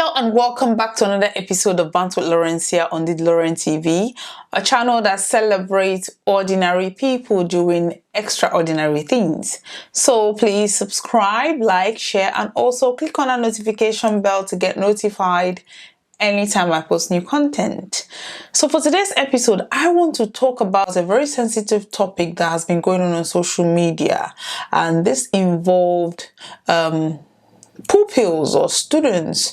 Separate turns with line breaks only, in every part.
Hello and welcome back to another episode of Bantz with Lawrencia on the Lawrencia TV, a channel that celebrates ordinary people doing extraordinary things. So please subscribe, like, share, and also click on that notification bell to get notified anytime I post new content. So for today's episode, I want to talk about a very sensitive topic that has been going on social media, and this involved pupils or students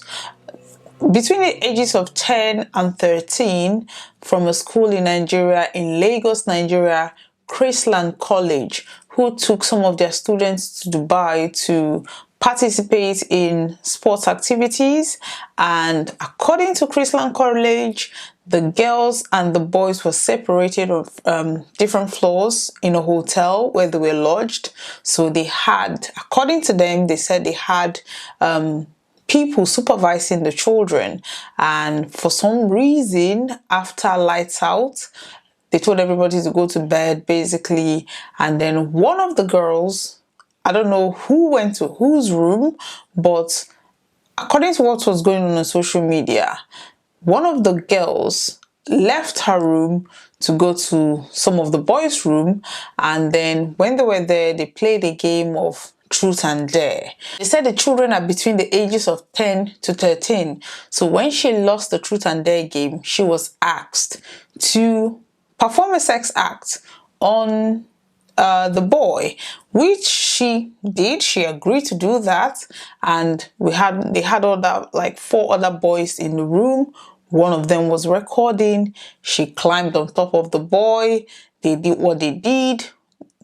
between the ages of 10 and 13 from a school in Nigeria, in Lagos, Nigeria, Chrisland College, who took some of their students to Dubai to participate in sports activities. And according to Chrisland College, the girls and the boys were separated on different floors in a hotel where they were lodged. So they had, according to them, they said they had people supervising the children, and for some reason, after lights out, they told everybody to go to bed basically. And then one of the girls, I don't know who went to whose room, but according to what was going on social media, one of the girls left her room to go to some of the boys' room, and then when they were there, they played a game of truth and dare. They said the children are between the ages of 10 to 13. So when she lost the truth and dare game, she was asked to perform a sex act on the boy, which she did. She agreed to do that, and they had like 4 other boys in the room. One of them was recording. She climbed on top of the boy. They did what they did.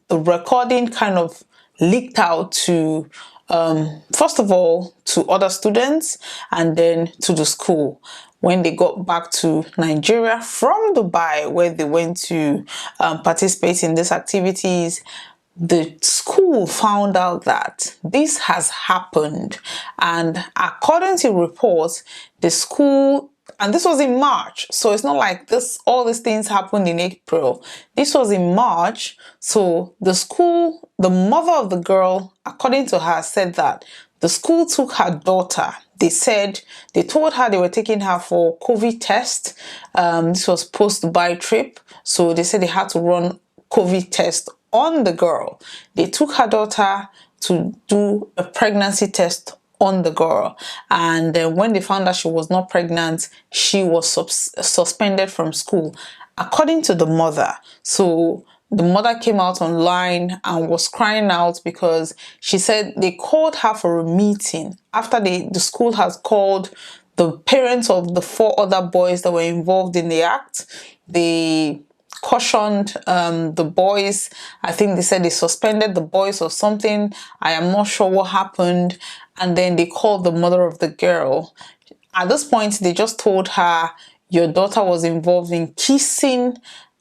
The recording kind of leaked out to first of all to other students and then to the school. When they got back to Nigeria from Dubai, where they went to participate in these activities, the school found out that this has happened. And according to reports, the school, and this was in March, so it's not like all these things happened in April. This was in March. So the school, the mother of the girl, according to her, said that the school took her daughter. They told her they were taking her for COVID test. This was post-Dubai trip. So they said they had to run COVID test on the girl. They took her daughter to do a pregnancy test on the girl, and then when they found out she was not pregnant, she was suspended from school, according to the mother. So the mother came out online and was crying out because she said they called her for a meeting after the school has called the parents of the 4 other boys that were involved in the act. They cautioned the boys. I think they said they suspended the boys or something. I am not sure what happened. And then they called the mother of the girl. At this point, they just told her, your daughter was involved in kissing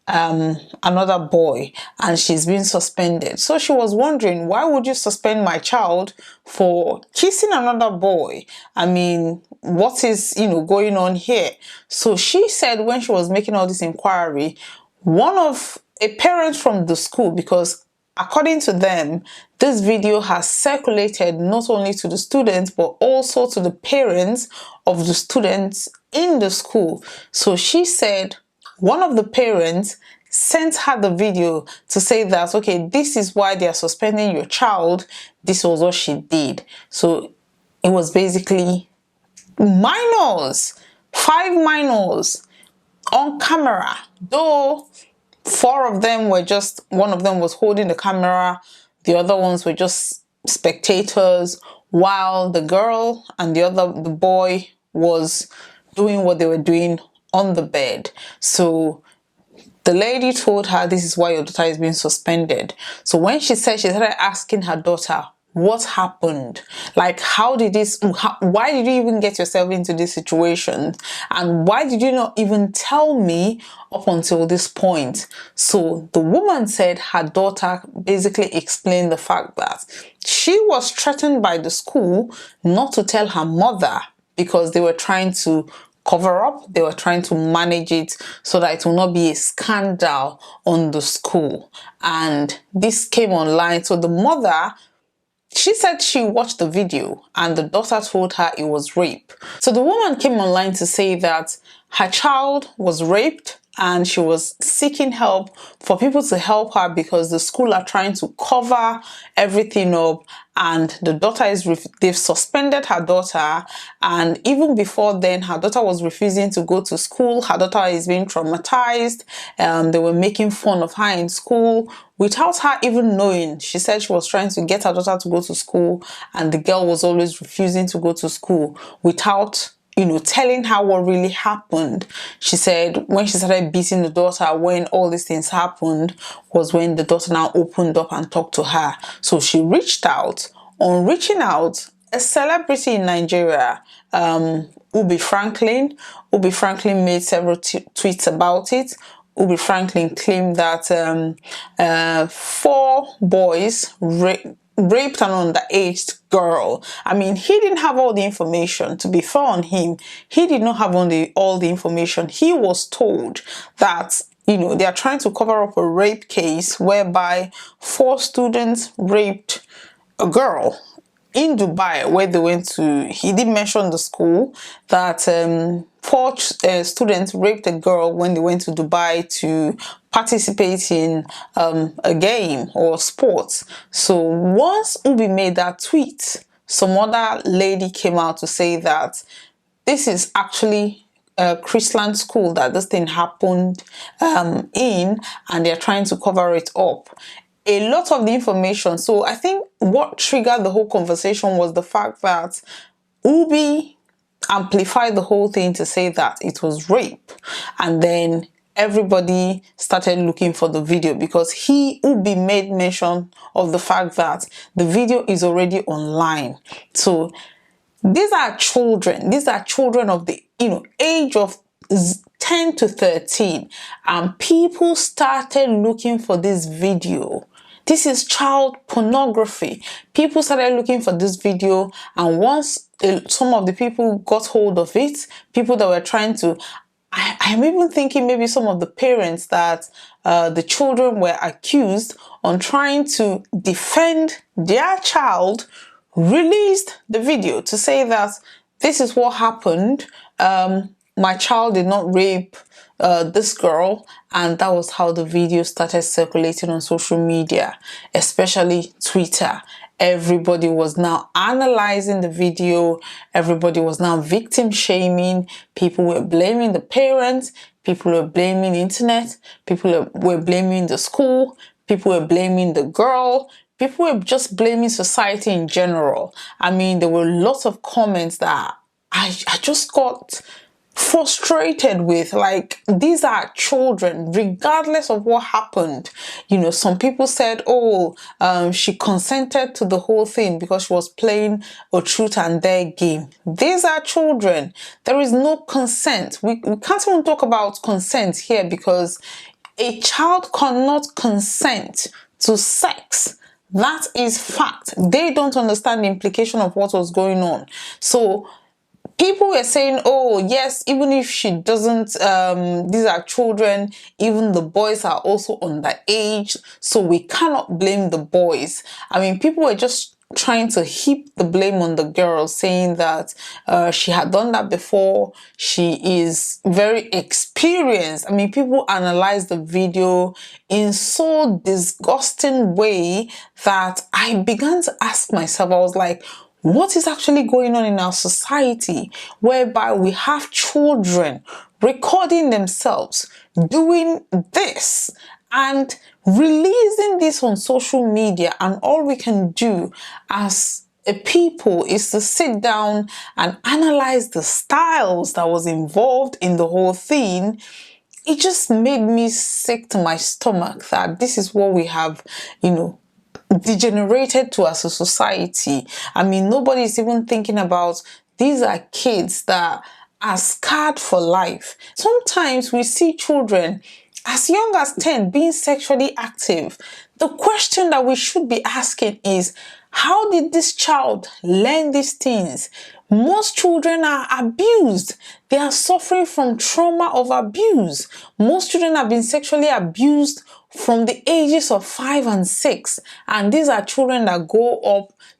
another boy and she's been suspended. So she was wondering, why would you suspend my child for kissing another boy? I mean, what is going on here? So she said when she was making all this inquiry, a parent from the school, because according to them, this video has circulated not only to the students but also to the parents of the students in the school. So she said one of the parents sent her the video to say that, okay, this is why they are suspending your child. This was what she did. So it was basically minors, 5 minors on camera, though 4 of them were one of them was holding the camera, the other ones were just spectators, while the girl and the boy was doing what they were doing on the bed. So the lady told her, this is why your daughter is being suspended. So when she started asking her daughter, what happened? Like, why did you even get yourself into this situation? And why did you not even tell me up until this point? So the woman said her daughter basically explained the fact that she was threatened by the school not to tell her mother because they were trying to cover up. They were trying to manage it so that it will not be a scandal on the school. And this came online. So the mother She said she watched the video and the daughter told her it was rape. So the woman came online to say that her child was raped and she was seeking help for people to help her because the school are trying to cover everything up, and the daughter they've suspended her daughter, and even before then her daughter was refusing to go to school. Her daughter is being traumatized. They were making fun of her in school without her even knowing. She said she was trying to get her daughter to go to school and the girl was always refusing to go to school without telling her what really happened. She said when she started beating the daughter, when all these things happened, was when the daughter now opened up and talked to her. So she reached out. On reaching out, a celebrity in Nigeria, Ubi Franklin made several tweets about it. Ubi Franklin claimed that 4 boys raped an underage girl. I mean, he didn't have all the information. To be fair on him, he did not have all the information. He was told that they are trying to cover up a rape case whereby 4 students raped a girl in Dubai, where they went to. He did mention the school that 4 students raped a girl when they went to Dubai to participate in a game or sports. So once Ubi made that tweet, some other lady came out to say that this is actually Chrisland school that this thing happened in, and they're trying to cover it up. A lot of the information. So I think what triggered the whole conversation was the fact that Ubi amplified the whole thing to say that it was rape, and then everybody started looking for the video because Ubi made mention of the fact that the video is already online. So these are children of the age of 10 to 13, and people started looking for this video. This is child pornography. People started looking for this video, and once some of the people got hold of it, people that were trying to, I'm even thinking maybe some of the parents that the children were accused on trying to defend their child released the video to say that this is what happened. My child did not rape this girl, and that was how the video started circulating on social media, especially Twitter. Everybody was now analyzing the video. Everybody was now victim shaming. People were blaming the parents. People were blaming the internet. People were blaming the school. People were blaming the girl. People were just blaming society in general. I mean, there were lots of comments that I just got frustrated with. Like, these are children, regardless of what happened. Some people said, she consented to the whole thing because she was playing a truth and dare game. These are children. There is no consent. We can't even talk about consent here because a child cannot consent to sex. That is fact. They don't understand the implication of what was going on. So people were saying, oh yes, even if she doesn't, these are children, even the boys are also underage, so we cannot blame the boys. I mean, people were just trying to heap the blame on the girl, saying that she had done that before. She is very experienced. I mean, people analyzed the video in so disgusting way that I began to ask myself, I was like, what is actually going on in our society whereby we have children recording themselves doing this and releasing this on social media, and all we can do as a people is to sit down and analyze the styles that was involved in the whole thing? It just made me sick to my stomach that this is what we have, degenerated to as a society. I mean, nobody is even thinking about these are kids that are scarred for life. Sometimes we see children as young as 10 being sexually active. The question that we should be asking is, How did this child learn these things? Most children are abused. They are suffering from trauma of abuse. Most children have been sexually abused from the ages of 5 and 6. And these are children that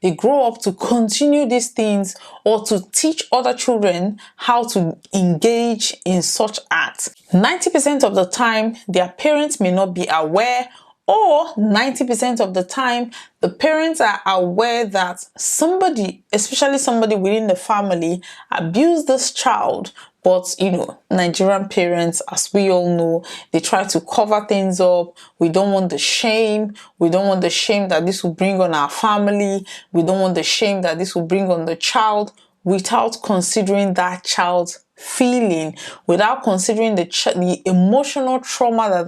they grow up to continue these things or to teach other children how to engage in such acts. 90% of the time, their parents may not be aware, or 90% of the time, the parents are aware that somebody, especially somebody within the family, abused this child. But, Nigerian parents, as we all know, they try to cover things up. We don't want the shame. We don't want the shame that this will bring on our family. We don't want the shame that this will bring on the child, without considering that child's feeling, without considering the emotional trauma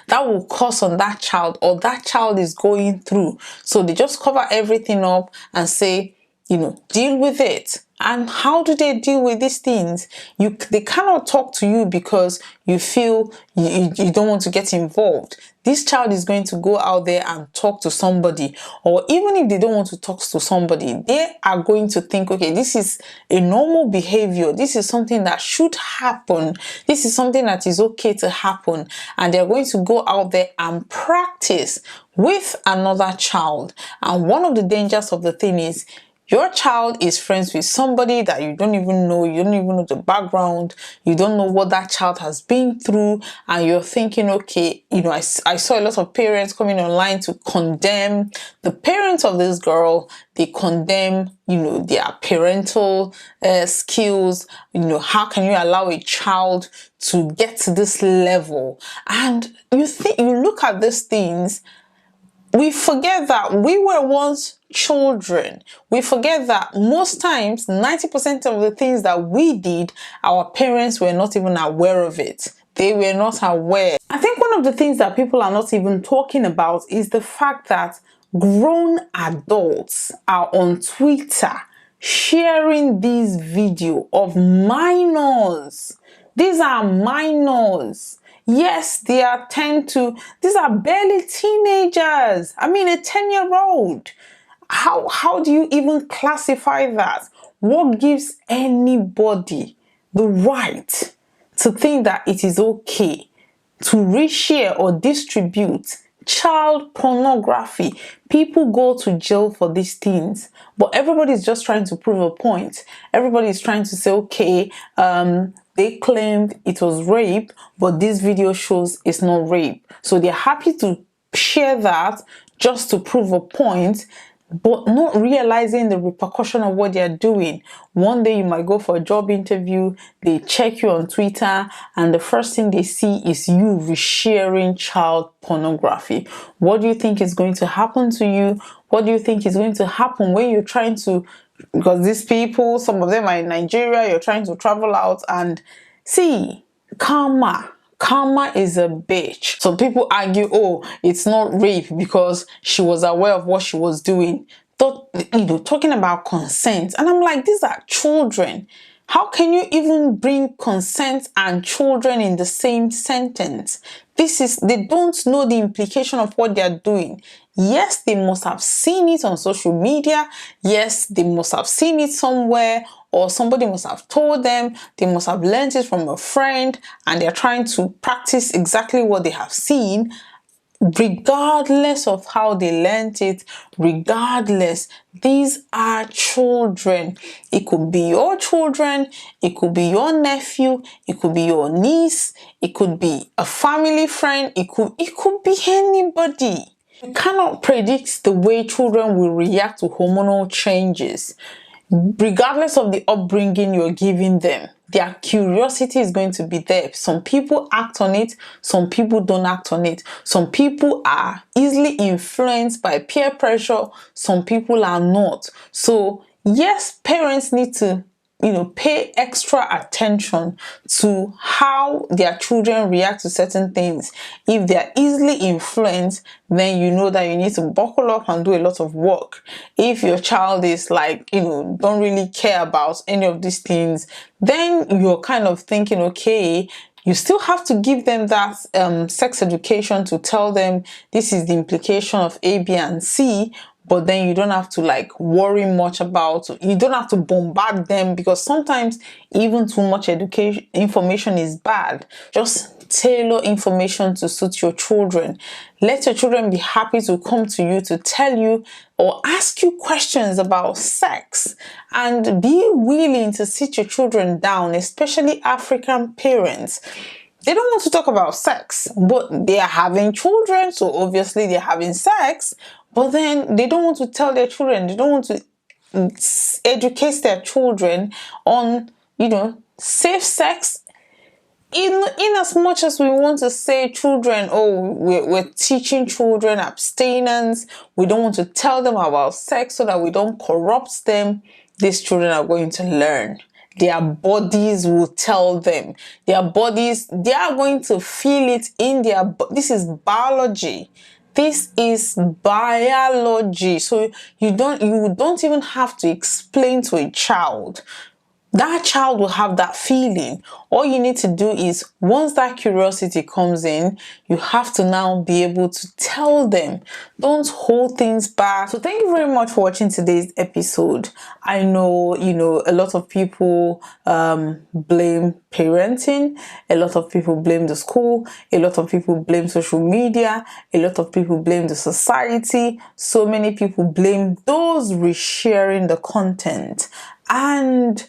that will cause on that child, or that child is going through. So they just cover everything up and say, deal with it. And how do they deal with these things? They cannot talk to you because you feel you don't want to get involved. This child is going to go out there and talk to somebody, or even if they don't want to talk to somebody, they are going to think, okay, this is a normal behavior. This is something that should happen. This is something that is okay to happen. And they're going to go out there and practice with another child. And one of the dangers of the thing is, your child is friends with somebody that you don't even know. You don't even know the background. You don't know what that child has been through. And you're thinking, okay, I saw a lot of parents coming online to condemn the parents of this girl. They condemn, their parental skills. How can you allow a child to get to this level? And you look at these things, we forget that we were once children. We forget that most times, 90% of the things that we did, our parents were not even aware of it. They were not aware. I think one of the things that people are not even talking about is the fact that grown adults are on Twitter sharing this video of minors. These are minors. Yes, these are barely teenagers. I mean, a 10-year-old. How do you even classify that? What gives anybody the right to think that it is okay to reshare or distribute child pornography? People go to jail for these things, but everybody's just trying to prove a point. Everybody's trying to say, okay, they claimed it was rape, but this video shows it's not rape. So they're happy to share that just to prove a point, but not realizing the repercussion of what they're doing. One day you might go for a job interview, they check you on Twitter, and the first thing they see is you resharing child pornography. What do you think is going to happen to you? What do you think is going to happen when you're trying to, because these people, some of them are in Nigeria, you're trying to travel out, and see, karma is a bitch. So people argue, oh, it's not rape because she was aware of what she was doing. Talking about consent. And I'm like, these are children. How can you even bring consent and children in the same sentence? They don't know the implication of what they're doing. Yes, they must have seen it on social media. Yes, they must have seen it somewhere, or somebody must have told them. They must have learned it from a friend, and they're trying to practice exactly what they have seen. Regardless of how they learned it, regardless, these are children. It could be your children, it could be your nephew, it could be your niece, it could be a family friend, it could be anybody. You cannot predict the way children will react to hormonal changes. Regardless of the upbringing you're giving them, their curiosity is going to be there. Some people act on it, some people don't act on it. Some people are easily influenced by peer pressure, some people are not. So yes, parents need to pay extra attention to how their children react to certain things. If they're easily influenced, then you know that you need to buckle up and do a lot of work. If your child is like, don't really care about any of these things, then you're kind of thinking, okay, you still have to give them that sex education to tell them this is the implication of A, B, and C. but then you don't have to like worry much about, you don't have to bombard them, because sometimes even too much education information is bad. Just tailor information to suit your children. Let your children be happy to come to you to tell you or ask you questions about sex, and be willing to sit your children down, especially African parents. They don't want to talk about sex, but they are having children, so obviously they're having sex, but then they don't want to tell their children, they don't want to educate their children on, safe sex. In as much as we want to say children, we're teaching children abstinence, we don't want to tell them about sex so that we don't corrupt them, these children are going to learn. Their bodies will tell them. Their bodies, they are going to feel it in their, this is biology. This is biology. So you don't even have to explain to a child. That child will have that feeling. All you need to do is, once that curiosity comes in, you have to now be able to tell them. Don't hold things back. So thank you very much for watching today's episode. I know, a lot of people blame parenting. A lot of people blame the school. A lot of people blame social media. A lot of people blame the society. So many people blame those resharing the content. And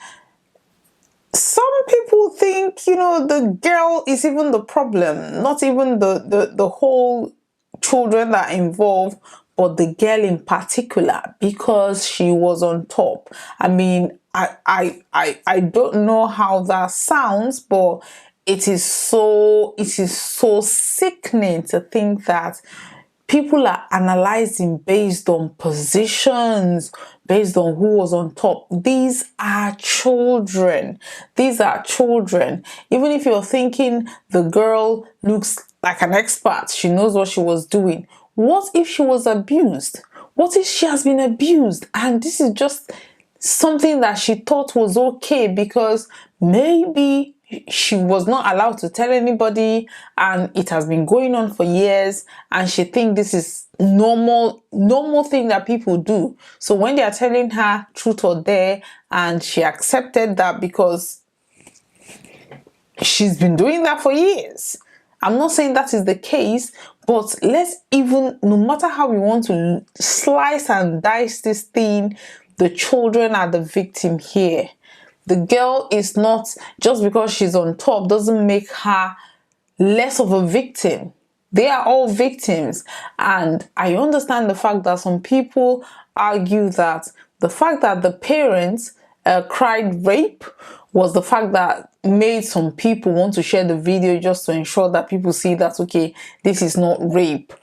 some people think, the girl is even the problem, not even the whole children that are involved, but the girl in particular, because she was on top. I mean, I don't know how that sounds, but it is so sickening to think that people are analyzing based on positions, based on who was on top. These are children. These are children. Even if you're thinking the girl looks like an expert, she knows what she was doing. What if she was abused? What if she has been abused and this is just something that she thought was okay because maybe she was not allowed to tell anybody and it has been going on for years, and she thinks this is normal thing that people do. So when they are telling her truth or dare, and she accepted that because she's been doing that for years. I'm not saying that is the case, but no matter how we want to slice and dice this thing, the children are the victim here. The girl is not, just because she's on top doesn't make her less of a victim. They are all victims. And I understand the fact that some people argue that the fact that the parents cried rape was the fact that made some people want to share the video just to ensure that people see that, okay, this is not rape.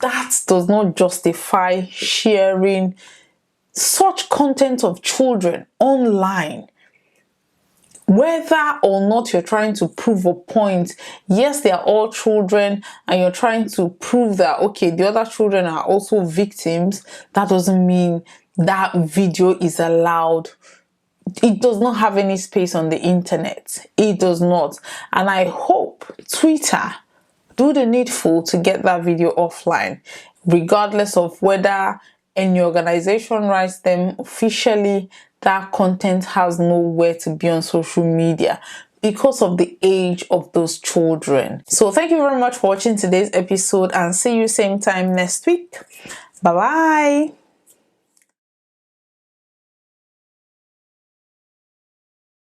That does not justify sharing such content of children online. Whether or not you're trying to prove a point, yes, they are all children, and you're trying to prove that, okay, the other children are also victims, that doesn't mean that video is allowed. It does not have any space on the internet. It does not. And I hope Twitter do the needful to get that video offline, regardless of whether any organization writes them officially. That content has nowhere to be on social media because of the age of those children. So thank you very much for watching today's episode, and see you same time next week. Bye bye.